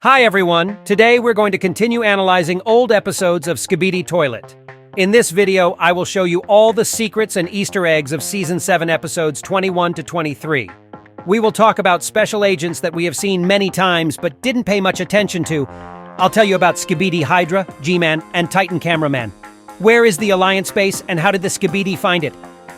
Hi everyone, today we're going to continue analyzing old episodes of Skibidi Toilet. In this video, I will show you all the secrets and Easter eggs of Season 7 episodes 21 to 23. We will talk about special agents that we have seen many times but didn't pay much attention to. I'll tell you about Skibidi Hydra, G-Man, and Titan Cameraman. Where is the Alliance base and how did the Skibidi find it?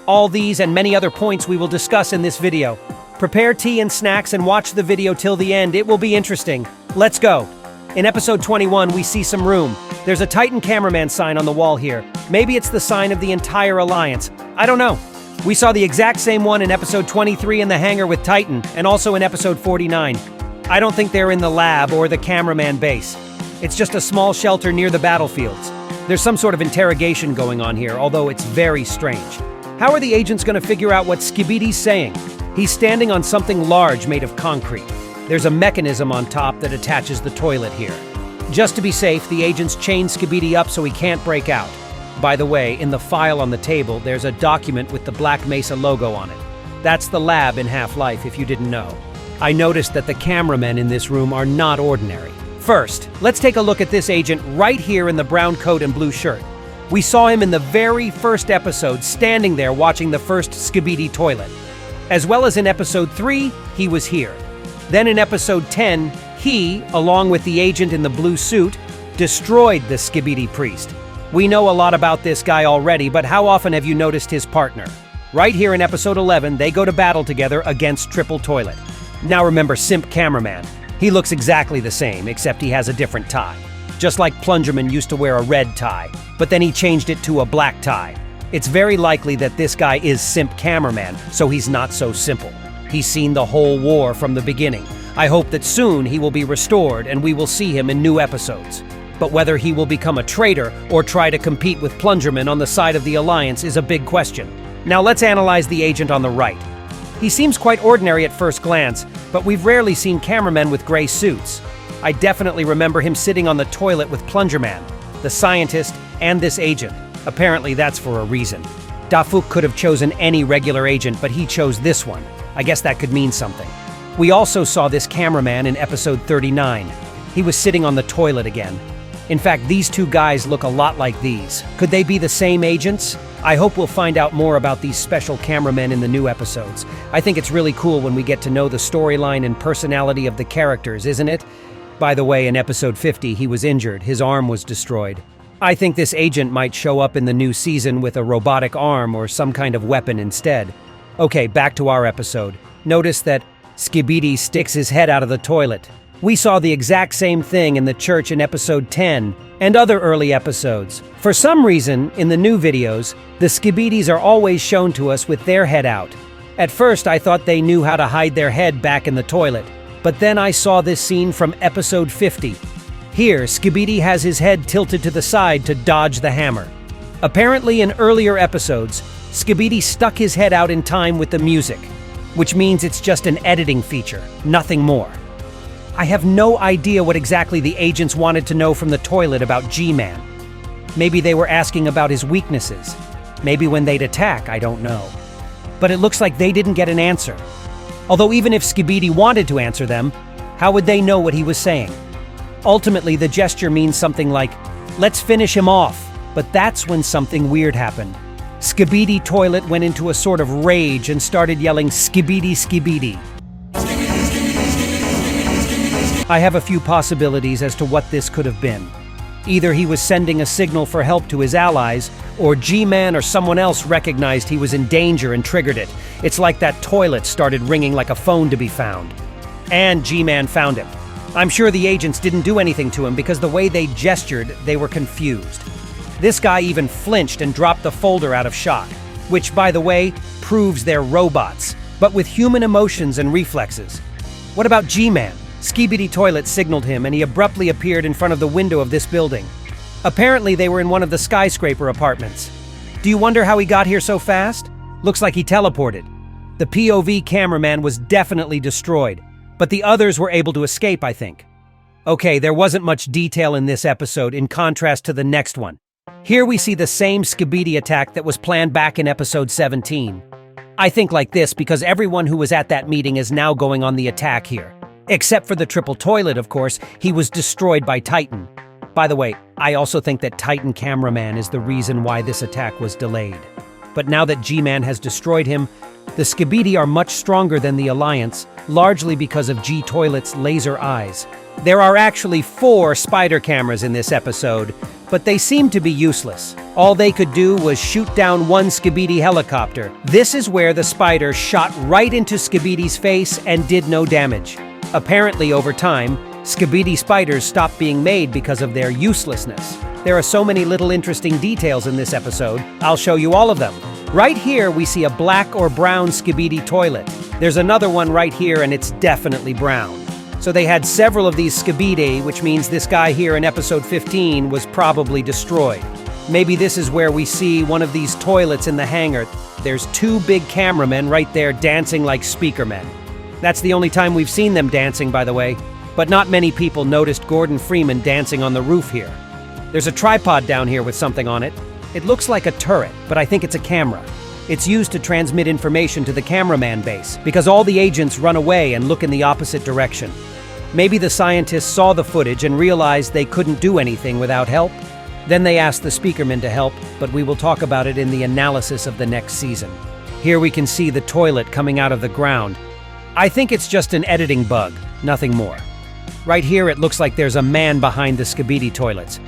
All these and many other points we will discuss in this video. Prepare tea and snacks and watch the video till the end, it will be interesting. Let's go. In episode 21, we see some room. There's a Titan Cameraman sign on the wall here. Maybe it's the sign of the entire Alliance. I don't know. We saw the exact same one in episode 23 in the hangar with Titan, and also in episode 49. I don't think they're in the lab or the cameraman base. It's just a small shelter near the battlefields. There's some sort of interrogation going on here, although it's very strange. How are the agents going to figure out what Skibidi's saying? He's standing on something large made of concrete. There's a mechanism on top that attaches the toilet here. Just to be safe, the agents chain Skibidi up so he can't break out. By the way, in the file on the table, there's a document with the Black Mesa logo on it. That's the lab in Half-Life, if you didn't know. I noticed that the cameramen in this room are not ordinary. First, let's take a look at this agent right here in the brown coat and blue shirt. We saw him in the very first episode, standing there watching the first Skibidi Toilet. As well as in episode 3, he was here. Then in episode 10, he, along with the agent in the blue suit, destroyed the Skibidi priest. We know a lot about this guy already, but how often have you noticed his partner? Right here in episode 11, they go to battle together against Triple Toilet. Now remember Simp Cameraman. He looks exactly the same, except he has a different tie. Just like Plungerman used to wear a red tie, but then he changed it to a black tie. It's very likely that this guy is Simp Cameraman, so he's not so simple. He's seen the whole war from the beginning. I hope that soon he will be restored and we will see him in new episodes. But whether he will become a traitor or try to compete with Plungerman on the side of the Alliance is a big question. Now let's analyze the agent on the right. He seems quite ordinary at first glance, but we've rarely seen cameramen with gray suits. I definitely remember him sitting on the toilet with Plungerman, the scientist, and this agent. Apparently that's for a reason. Dafuq could have chosen any regular agent, but he chose this one. I guess that could mean something. We also saw this cameraman in episode 39. He was sitting on the toilet again. In fact, these two guys look a lot like these. Could they be the same agents? I hope we'll find out more about these special cameramen in the new episodes. I think it's really cool when we get to know the storyline and personality of the characters, isn't it? By the way, in episode 50, he was injured. His arm was destroyed. I think this agent might show up in the new season with a robotic arm or some kind of weapon instead. Okay, back to our episode. Notice that Skibidi sticks his head out of the toilet. We saw the exact same thing in the church in episode 10 and other early episodes. For some reason, in the new videos, the Skibidis are always shown to us with their head out. At first, I thought they knew how to hide their head back in the toilet, but then I saw this scene from episode 50. Here, Skibidi has his head tilted to the side to dodge the hammer. Apparently, in earlier episodes, Skibidi stuck his head out in time with the music, which means it's just an editing feature, nothing more. I have no idea what exactly the agents wanted to know from the toilet about G-Man. Maybe they were asking about his weaknesses. Maybe when they'd attack, I don't know. But it looks like they didn't get an answer. Although even if Skibidi wanted to answer them, how would they know what he was saying? Ultimately, the gesture means something like, "Let's finish him off." But that's when something weird happened. Skibidi Toilet went into a sort of rage and started yelling, "Skibidi, Skibidi." I have a few possibilities as to what this could have been. Either he was sending a signal for help to his allies, or G-Man or someone else recognized he was in danger and triggered it. It's like that toilet started ringing like a phone to be found. And G-Man found him. I'm sure the agents didn't do anything to him because the way they gestured, they were confused. This guy even flinched and dropped the folder out of shock, which, by the way, proves they're robots, but with human emotions and reflexes. What about G-Man? Skibidi Toilet signaled him and he abruptly appeared in front of the window of this building. Apparently they were in one of the skyscraper apartments. Do you wonder how he got here so fast? Looks like he teleported. The POV cameraman was definitely destroyed, but the others were able to escape, I think. Okay, there wasn't much detail in this episode in contrast to the next one. Here we see the same Skibidi attack that was planned back in episode 17. I think like this because everyone who was at that meeting is now going on the attack here. Except for the triple toilet, of course, he was destroyed by Titan. By the way, I also think that Titan Cameraman is the reason why this attack was delayed. But now that G-Man has destroyed him, the Skibidi are much stronger than the Alliance, largely because of G-Toilet's laser eyes. There are actually 4 spider cameras in this episode, but they seem to be useless. All they could do was shoot down one Skibidi helicopter. This is where the spider shot right into Skibidi's face and did no damage. Apparently, over time, Skibidi spiders stopped being made because of their uselessness. There are so many little interesting details in this episode. I'll show you all of them. Right here, we see a black or brown Skibidi toilet. There's another one right here, and it's definitely brown. So they had several of these Skibidi, which means this guy here in episode 15 was probably destroyed. Maybe this is where we see one of these toilets in the hangar. There's 2 big cameramen right there dancing like speakermen. That's the only time we've seen them dancing, by the way. But not many people noticed Gordon Freeman dancing on the roof here. There's a tripod down here with something on it. It looks like a turret, but I think it's a camera. It's used to transmit information to the cameraman base, because all the agents run away and look in the opposite direction. Maybe the scientists saw the footage and realized they couldn't do anything without help. Then they asked the speakerman to help, but we will talk about it in the analysis of the next season. Here we can see the toilet coming out of the ground. I think it's just an editing bug, nothing more. Right here it looks like there's a man behind the Skibidi toilets.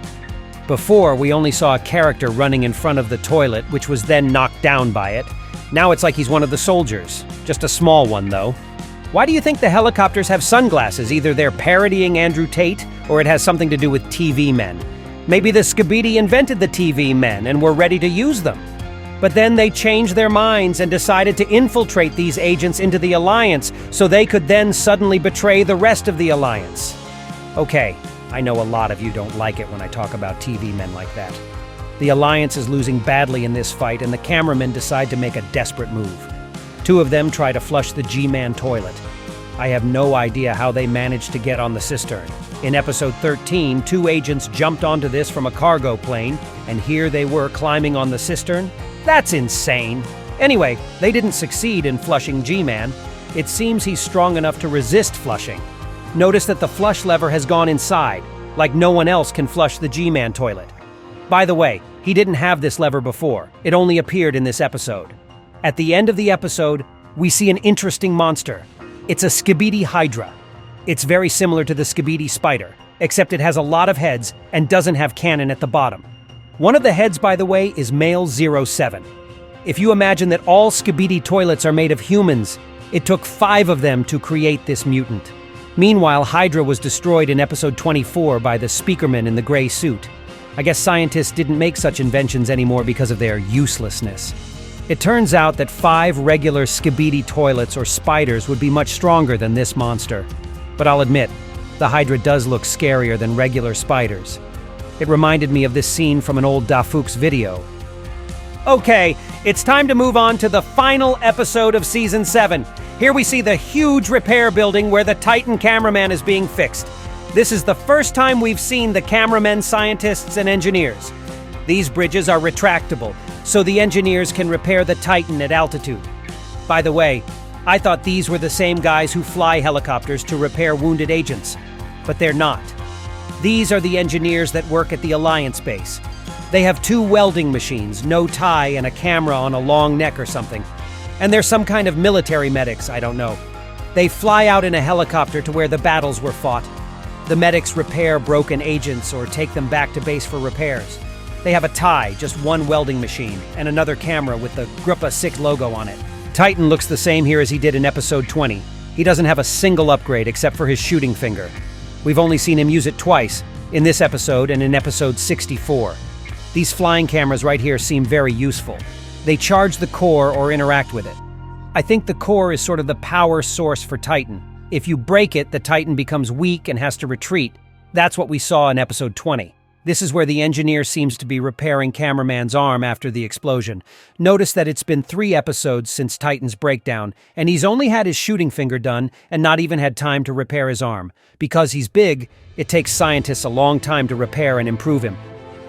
Before, we only saw a character running in front of the toilet, which was then knocked down by it. Now it's like he's one of the soldiers. Just a small one, though. Why do you think the helicopters have sunglasses? Either they're parodying Andrew Tate, or it has something to do with TV men. Maybe the Skibidi invented the TV men and were ready to use them. But then they changed their minds and decided to infiltrate these agents into the Alliance so they could then suddenly betray the rest of the Alliance. Okay, I know a lot of you don't like it when I talk about TV men like that. The Alliance is losing badly in this fight, and the cameramen decide to make a desperate move. 2 of them try to flush the G-Man toilet. I have no idea how they managed to get on the cistern. In episode 13, 2 agents jumped onto this from a cargo plane, and here they were climbing on the cistern? That's insane. Anyway, they didn't succeed in flushing G-Man. It seems he's strong enough to resist flushing. Notice that the flush lever has gone inside, like no one else can flush the G-Man toilet. By the way, he didn't have this lever before. It only appeared in this episode. At the end of the episode, we see an interesting monster. It's a Skibidi Hydra. It's very similar to the Skibidi spider, except it has a lot of heads and doesn't have cannon at the bottom. One of the heads, by the way, is male 07. If you imagine that all Skibidi toilets are made of humans, it took 5 of them to create this mutant. Meanwhile, Hydra was destroyed in episode 24 by the speakerman in the gray suit. I guess scientists didn't make such inventions anymore because of their uselessness. It turns out that 5 regular Skibidi toilets or spiders would be much stronger than this monster. But I'll admit, the Hydra does look scarier than regular spiders. It reminded me of this scene from an old Dafuq's video. Okay, it's time to move on to the final episode of Season 7. Here we see the huge repair building where the Titan Cameraman is being fixed. This is the first time we've seen the cameramen, scientists, and engineers. These bridges are retractable, so the engineers can repair the Titan at altitude. By the way, I thought these were the same guys who fly helicopters to repair wounded agents, but they're not. These are the engineers that work at the Alliance base. They have 2 welding machines, no tie, and a camera on a long neck or something. And they're some kind of military medics, I don't know. They fly out in a helicopter to where the battles were fought. The medics repair broken agents or take them back to base for repairs. They have a tie, just 1 welding machine, and another camera with the Grupa 6 logo on it. Titan looks the same here as he did in episode 20. He doesn't have a single upgrade except for his shooting finger. We've only seen him use it twice, in this episode and in episode 64. These flying cameras right here seem very useful. They charge the core or interact with it. I think the core is sort of the power source for Titan. If you break it, the Titan becomes weak and has to retreat. That's what we saw in episode 20. This is where the engineer seems to be repairing Cameraman's arm after the explosion. Notice that it's been 3 episodes since Titan's breakdown, and he's only had his shooting finger done and not even had time to repair his arm. Because he's big, it takes scientists a long time to repair and improve him.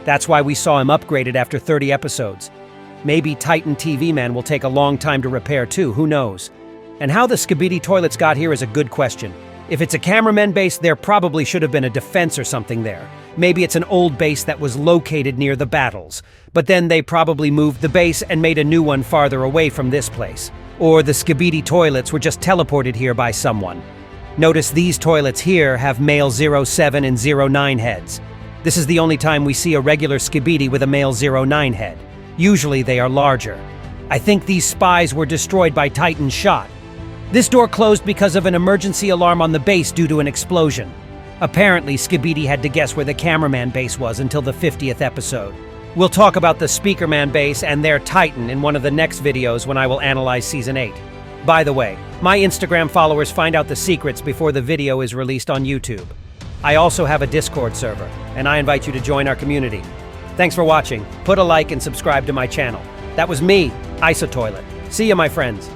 That's why we saw him upgraded after 30 episodes. Maybe Titan TVman will take a long time to repair too, who knows? And how the Skibidi Toilets got here is a good question. If it's a cameraman base, there probably should have been a defense or something there. Maybe it's an old base that was located near the battles. But then they probably moved the base and made a new one farther away from this place. Or the Skibidi Toilets were just teleported here by someone. Notice these toilets here have male 07 and 09 heads. This is the only time we see a regular Skibidi with a male 09 head. Usually they are larger. I think these spies were destroyed by Titan's shot. This door closed because of an emergency alarm on the base due to an explosion. Apparently, Skibidi had to guess where the cameraman base was until the 50th episode. We'll talk about the Speakerman base and their Titan in one of the next videos when I will analyze Season 8. By the way, my Instagram followers find out the secrets before the video is released on YouTube. I also have a Discord server, and I invite you to join our community. Thanks for watching. Put a like and subscribe to my channel. That was me, ISOTOILET. See ya, my friends.